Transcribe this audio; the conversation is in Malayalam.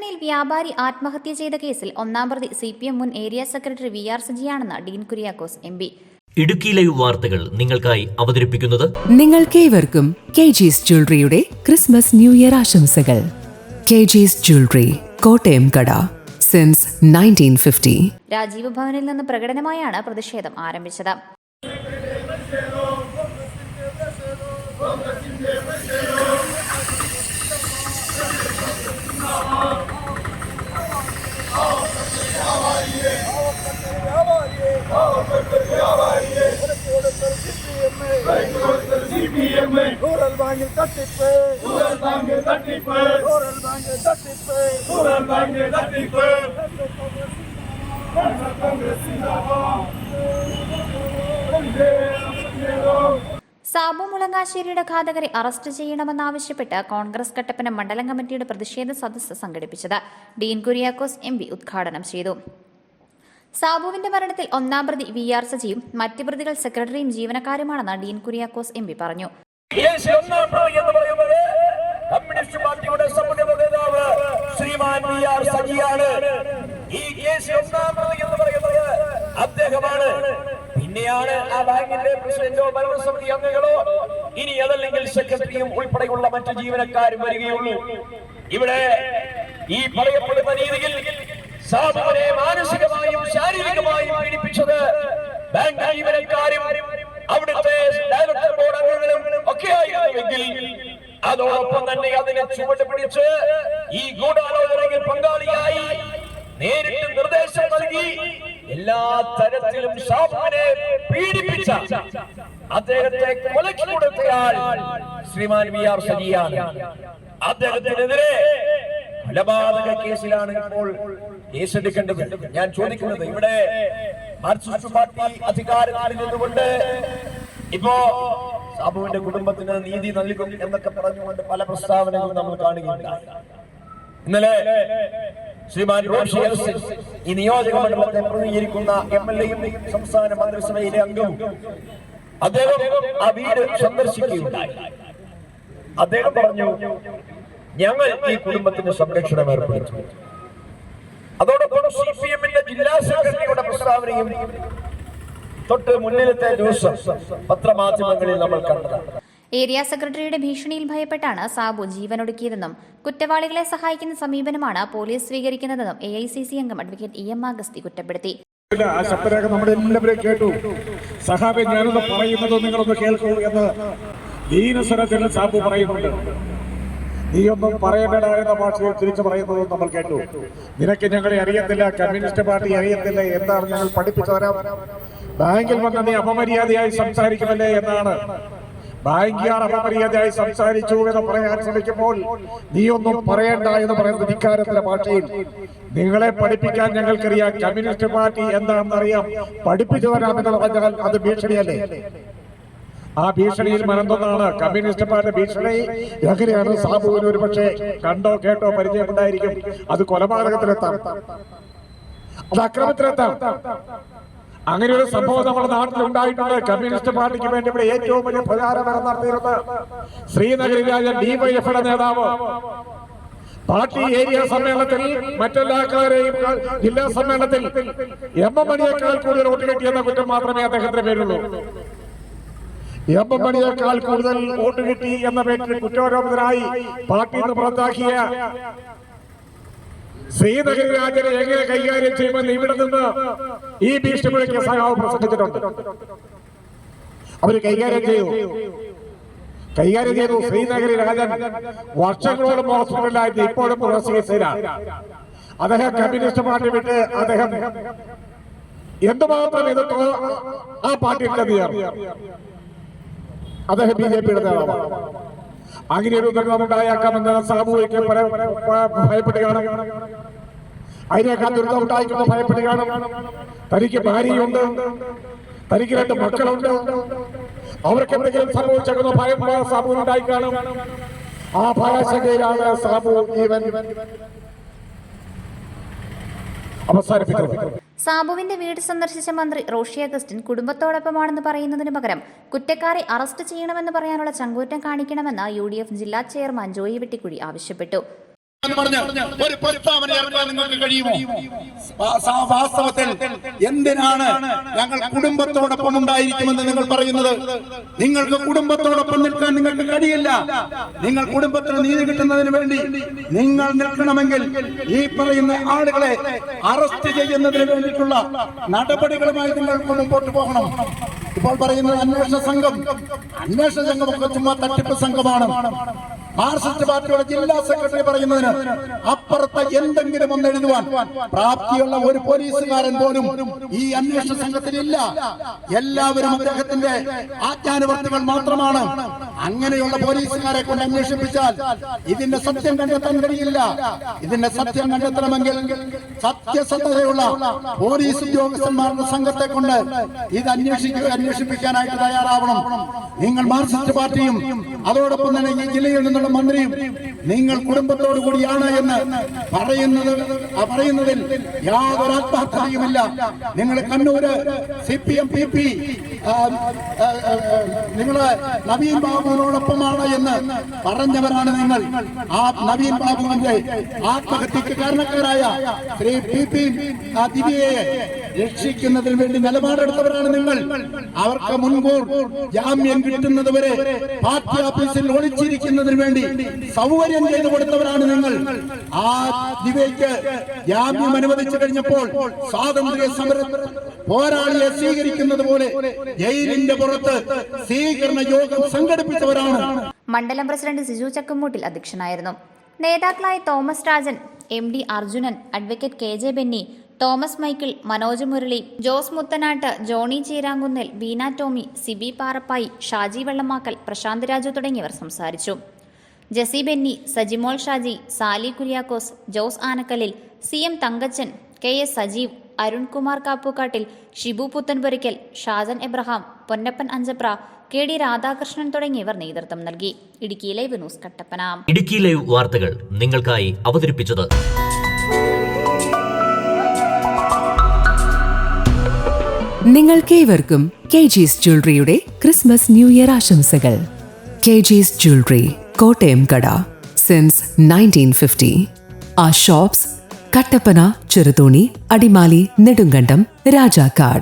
കട്ടപ്പനയിൽ വ്യാപാരി ആത്മഹത്യ ചെയ്ത കേസിൽ ഒന്നാം പ്രതി CPM മുൻ ഏരിയ സെക്രട്ടറി VR സജിയാണെന്ന് ഡീൻ കുര്യാക്കോസ് MP. ഇടുക്കി ലൈവ് വാർത്തകൾ നിങ്ങൾക്കായി അവതരിപ്പിക്കുന്നത് നിങ്ങൾക്കേവർക്കും KG's ജ്വല്ലറിയുടെ ക്രിസ്മസ് ന്യൂ ഇയർ ആശംസകൾ. KG's ജ്വല്ലറി, കോട്ടയം കട, സിൻസ് 1950. രാജീവ് ഭവനിൽ നിന്ന് പ്രകടനമായാണ് പ്രതിഷേധം ആരംഭിച്ചത്. സാബു മുളങ്ങാശ്ശേരിയുടെ ഘാതകരെ അറസ്റ്റ് ചെയ്യണമെന്നാവശ്യപ്പെട്ട് കോൺഗ്രസ് കട്ടപ്പന മണ്ഡലം കമ്മിറ്റിയുടെ പ്രതിഷേധ സദസ്സ് സംഘടിപ്പിച്ചത് ഡീൻ കുര്യാക്കോസ് MP ഉദ്ഘാടനം ചെയ്തു. സാബുവിന്റെ മരണത്തിൽ ഒന്നാം പ്രതി VR സജിയും മറ്റ് പ്രതികൾ സെക്രട്ടറിയും ജീവനക്കാരുമാണെന്ന് ഡീൻ കുര്യാക്കോസ് MP പറഞ്ഞു. കമ്മ്യൂണിസ്റ്റ് പാർട്ടിയുടെ സമുദായ നേതാവ് ശ്രീമാൻ VR സജിയാണ്. ഈ കേസ് ഒന്നാം പ്രതി എന്ന് പറയുന്നത് അദ്ദേഹമാണ്. പിന്നെയാണ് ആ ബാങ്കിന്റെ പ്രസിഡന്റോ ഭരണസമിതി അംഗങ്ങളോ ഇനി അതല്ലെങ്കിൽ സെക്രട്ടറിയും ഉൾപ്പെടെയുള്ള മറ്റു ജീവനക്കാരും വരികയുള്ളൂ. ഇവിടെ ഈ പറയപ്പെടുന്ന രീതിയിൽ സാബുവിനെ മാനസികമായും ശാരീരികമായും പീഡിപ്പിച്ചത് ബാങ്ക് ജീവനക്കാരും അവിടുത്തെ ഡയറക്ടർ ബോർഡ് അംഗങ്ങളും ഒക്കെ ആയിരുന്നുവെങ്കിൽ അതോടൊപ്പം തന്നെ അതിനെ ചുവട് പിടിച്ച് ഈ ഗൂഢാലോചനയിൽ പങ്കാളിയായി നേരിട്ട് നിർദ്ദേശം നൽകി എല്ലാ തരത്തിലും സാബുവിനെ പീഡിപ്പിച്ച അദ്ദേഹത്തെ കൊലയ്ക്ക് കൊടുത്തയാൾ ശ്രീമാൻ VR സജിയാണ്. അദ്ദേഹത്തിനെതിരെ കൊലപാതക കേസിലാണ് ഇപ്പോൾ കേസെടുക്കേണ്ടത്. ഞാൻ ചോദിക്കുന്നത്, ഇവിടെ മാർക്സിസ്റ്റ് പാർട്ടി അധികാരത്തിൽ നിന്നുകൊണ്ട് ഇപ്പോ സാബുവിന്റെ കുടുംബത്തിന് നീതി നൽകും എന്നൊക്കെ പറഞ്ഞുകൊണ്ട് പല പ്രസ്താവനകളും നമ്മൾ കാണുകയുണ്ടായി. ഇന്നലെ ശ്രീമാൻ റോഷി ഈ നിയോജക മണ്ഡലത്തെ പ്രതിനിധീകരിക്കുന്ന MLA-യും സംസ്ഥാന മന്ത്രിസഭയിലെ അംഗവും അദ്ദേഹം ആ വീട് സന്ദർശിക്കുകയുണ്ടായി. അദ്ദേഹം പറഞ്ഞു, ഞങ്ങൾ ഈ കുടുംബത്തിന് സംരക്ഷണം ഏർപ്പെടുത്തി. അതോടൊപ്പം CPM-ന്റെ ജില്ലാ സെക്രട്ടറിയുടെ പ്രസ്താവനയും തൊട്ട് മുന്നിലത്തെ ദിവസം പത്രമാധ്യമങ്ങളിൽ നമ്മൾ കണ്ടതാണ്. ഏരിയ സെക്രട്ടറിയുടെ ഭീഷണിയിൽ ഭയപ്പെട്ടാണ് സാബു ജീവനൊടുക്കിയതെന്നും കുറ്റവാളികളെ സഹായിക്കുന്ന സമീപനമാണ് പോലീസ് സ്വീകരിക്കുന്നതെന്നും AICC അംഗം അഡ്വക്കേറ്റ് EM അഗസ്തി കുറ്റപ്പെടുത്തി. ആ ശബ്ദരേഖ നമ്മുടെ എല്ലാവരും കേട്ടു. സഹാബെ, ഞാനൊന്ന് പറയുന്നത് നിങ്ങളൊന്ന് കേൾക്കൂ എന്ന് ദീനസ്വരത്തിൽ സാബു പറയുന്നുണ്ട്. നീയൊന്നും പറയേണ്ടട എന്ന ഭാഷയിൽ തിരിച്ചു പറയുന്നത് നമ്മൾ കേട്ടു. നിനക്ക് ഞങ്ങളെ അറിയത്തില്ല, കമ്മ്യൂണിസ്റ്റ് പാർട്ടി അറിയത്തില്ല, എന്താണ് ഞങ്ങൾ പഠിപ്പിച്ചു തരാം. ബാങ്കിൽ വന്ന് നീ അപമര്യാദയായി സംസാരിക്കുമല്ലേ എന്നാണ്. ബാങ്കുകാർ അപമര്യാദയായി സംസാരിച്ചു എന്ന് പറയാൻ ശ്രമിക്കുമ്പോൾ നീയൊന്നും പറയണ്ട എന്ന് പറയുന്ന ധിക്കാരത്തിന്റെ ഭാഷയിൽ നിങ്ങളെ പഠിപ്പിക്കാൻ ഞങ്ങൾക്കറിയാം, കമ്മ്യൂണിസ്റ്റ് പാർട്ടി എന്താണെന്നറിയാം, പഠിപ്പിച്ചു തരാമെന്ന് പറഞ്ഞാൽ അത് ഭീഷണിയല്ലേ? ആ ഭീഷണിയിൽ മനംതൊന്നാണ് കമ്മ്യൂണിസ്റ്റ് പാർട്ടി ഭീഷണി. എങ്ങനെയാണ് സാബുവിന് ഒരു പക്ഷേ കണ്ടോ കേട്ടോ പരിചയമുണ്ടായിരിക്കും. അത് കൊലപാതകത്തിലെത്താം, അത് അക്രമത്തിലെത്താം. അങ്ങനെ ഒരു സംഭവം നമ്മുടെ നാട്ടിൽ ഉണ്ടായിട്ടുണ്ട്. കമ്മ്യൂണിസ്റ്റ് പാർട്ടിക്ക് വേണ്ടി ഇവിടെ ഏറ്റവും വലിയ പ്രചാരണം നടത്തിയിരുന്ന ശ്രീനഗരി രാജൻ DYFയുടെ നേതാവ് പാർട്ടി ഏരിയ സമ്മേളനത്തിൽ മറ്റെല്ലാ ആൾക്കാരെയും ജില്ലാ സമ്മേളനത്തിൽ MM മണിയേക്കാൾ കൂടുതൽ വോട്ട് കിട്ടിയെന്ന കുറ്റം മാത്രമേ അദ്ദേഹത്തിന്റെ പേരുള്ളൂ. MM മണിയേക്കാൾ കൂടുതൽ വോട്ട് കിട്ടി എന്ന പേരിൽ കുറ്റാരോപിതനായി പാർട്ടിയിൽ നിന്ന് പുറത്താക്കിയ ശ്രീനഗരി രാജനെ എങ്ങനെ കൈകാര്യം ചെയ്യുമെന്ന് ഇവിടെ നിന്ന് ഈ ഭീഷണിക്ക് സഹാവ് പ്രസംഗിച്ചിട്ടുണ്ട്. അവര് കൈകാര്യം ചെയ്തു. ശ്രീനഗരി രാജൻ വർഷങ്ങളോളം ഹോസ്പിറ്റലിലായിരുന്നു, ഇപ്പോഴും ചികിത്സയിലാണ്. അദ്ദേഹം കമ്മ്യൂണിസ്റ്റ് പാർട്ടി വിട്ട് അദ്ദേഹം എന്തുമാത്രം എതിർത്തോ ആ പാർട്ടിയിലെത്തി അദ്ദേഹം BJPയുടെ നേതാവാണ്. അങ്ങനെ ഒരു ദുരിതമുണ്ടായേക്കാമെന്ന് സാബുവിക്ക് ഭയപ്പെടുകയാണ്. അതിനേക്കാൾ ദുരിതമുണ്ടായിക്കൊണ്ട് ഭയപ്പെടുകയാണ്. തനിക്ക് ഭാര്യയുണ്ട്, തനിക്ക് 2 മക്കളുണ്ട്. അവർക്ക് എന്തെങ്കിലും സംഭവിച്ചേക്കുന്ന ഭയം സാബുവിനുണ്ടായി കാണും. ആ ഭയശങ്കയിലാണ് സാബു ജീവൻ അവസാനിപ്പിച്ചത്. സാബുവിന്റെ വീട് സന്ദർശിച്ച മന്ത്രി റോഷി അഗസ്റ്റിൻ കുടുംബത്തോടൊപ്പമാണെന്ന് പറയുന്നതിന് പകരം കുറ്റക്കാരെ അറസ്റ്റ് ചെയ്യണമെന്ന് പറയാനുള്ള ചങ്കൂറ്റം കാണിക്കണമെന്ന് UDF ജില്ലാ ചെയർമാൻ ജോയി വെട്ടിക്കുഴി ആവശ്യപ്പെട്ടു. ഒരു പ്രസ്താവന ഇറക്കാൻ നിങ്ങൾക്ക് കഴിയുമോ? വാസ്തവത്തിൽ എന്തിനാണ് ഞങ്ങൾ കുടുംബത്തോടൊപ്പം ഉണ്ടായിരിക്കുമെന്ന് നിങ്ങൾ പറയുന്നത്? നിങ്ങൾക്ക് കുടുംബത്തോടൊപ്പം നിൽക്കാൻ നിങ്ങൾക്ക് കഴിയില്ല. നിങ്ങൾ കുടുംബത്തിന് നീതി കിട്ടുന്നതിന് വേണ്ടി നിങ്ങൾ നിൽക്കണമെങ്കിൽ ഈ പറയുന്ന ആളുകളെ അറസ്റ്റ് ചെയ്യുന്നതിന് വേണ്ടിയിട്ടുള്ള നടപടികളുമായി നിങ്ങൾ മുമ്പോട്ട് പോകണം. ഇപ്പോൾ പറയുന്നത് അന്വേഷണ സംഘം ഒക്കെ ചുമ്മാ തട്ടിപ്പ് സംഘമാണ്. മാർക്സിസ്റ്റ് പാർട്ടിയുടെ ജില്ലാ സെക്രട്ടറി പറയുന്നതിന് അപ്പുറത്ത് എന്തെങ്കിലും ഒന്ന് എഴുതുവാൻ പ്രാപ്തിയുള്ള ഒരു പോലീസുകാരൻ പോലും ഈ അന്വേഷണ സംഘത്തിലില്ല. എല്ലാവരും അദ്ദേഹത്തിന്റെ ആജ്ഞാനുവർത്തികൾ മാത്രമാണ്. അങ്ങനെയുള്ള പോലീസുകാരെ കൊണ്ട് അന്വേഷിപ്പിച്ചാൽ ഇതിന്റെ സത്യം കണ്ടെത്താൻ കഴിയില്ല. ഇതിന്റെ സത്യം കണ്ടെത്തണമെങ്കിൽ സത്യസന്ധതയുള്ള പോലീസ് ഉദ്യോഗസ്ഥന്മാരുടെ സംഘത്തെ കൊണ്ട് ഇത് അന്വേഷിപ്പിക്കാനായിട്ട് തയ്യാറാവണം. നിങ്ങൾ മാർക്സിസ്റ്റ് പാർട്ടിയും അതോടൊപ്പം തന്നെ ഈ ജില്ലയിൽ നിന്നുള്ള മന്ത്രിയും നിങ്ങൾ കുടുംബത്തോടു കൂടിയാണ് എന്ന് പറയുന്നതിൽ യാതൊരു ആത്മാർത്ഥതയുമില്ല. നിങ്ങൾ കണ്ണൂര് CPM PP നിങ്ങള് നവീൻ ബാബുവിനോടൊപ്പമാണ് എന്ന് പറഞ്ഞവരാണ് നിങ്ങൾ. ആ നവീൻ ബാബുവിന്റെ ആത്മഹത്യക്ക് കാരണക്കാരായ ശ്രീ PP ദിവ്യയെ രക്ഷിക്കുന്നതിന് വേണ്ടി നിലപാടെടുത്തവരാണ് നിങ്ങൾ. അവർക്ക് മുൻകൂർ ജാമ്യം കിട്ടുന്നത് വരെ പാർട്ടി ഓഫീസിൽ ഒളിച്ചിരിക്കുന്നതിന് വേണ്ടി സൗകര്യം ചെയ്തു കൊടുത്തവരാണ് നിങ്ങൾ. ആ ദിവ്യയ്ക്ക് ജാമ്യം അനുവദിച്ചു കഴിഞ്ഞപ്പോൾ സ്വാതന്ത്ര്യ സമര പോരാളിയെ സ്വീകരിക്കുന്നത് പോലെ ജയിലിന്റെ പുറത്ത് സ്വീകരണ യോഗം സംഘടിപ്പിച്ചവരാണ്. മണ്ഡലം പ്രസിഡന്റ് സിജു ചക്കുമൂട്ടിൽ അധ്യക്ഷനായിരുന്നു. നേതാക്കളായ Thomas Rajan, MD Arjunan, advocate KJ Benny, Thomas Michael, Manoj Murali, Jose Muthanattu, Johny Cheerankunnel, Beena Tomy, Siby Parappayi, Shaji Vellamakkal, Prasanth Raju തുടങ്ങിയവർ സംസാരിച്ചു. Jessy Benny, Sajimol Shaji, Sally Kuriakose, Jose Anakkalil, CM Thankachan, KS Sajeev, Arunkumar Kappukattil, Shibu Puthenpurackal, Shajan Abraham, Ponnappan Anchapra, KD Radhakrishnan തുടങ്ങിയവർ നേതൃത്വം നൽകി. Idukki live news Kattappana. Idukki live വാർത്തകൾ നിങ്ങൾക്കായി അവതരിപ്പിച്ചത് നിങ്ങൾക്കേവർക്കും KG's ജ്വല്ലറിയുടെ ക്രിസ്മസ് ന്യൂ ഇയർ ആശംസകൾ. KG's ജ്വല്ലറി, കോട്ടയം കട, since 1950. Our shops: Kattappana, Cheruthoni, Adimali, Nedumkandam, Rajakkad.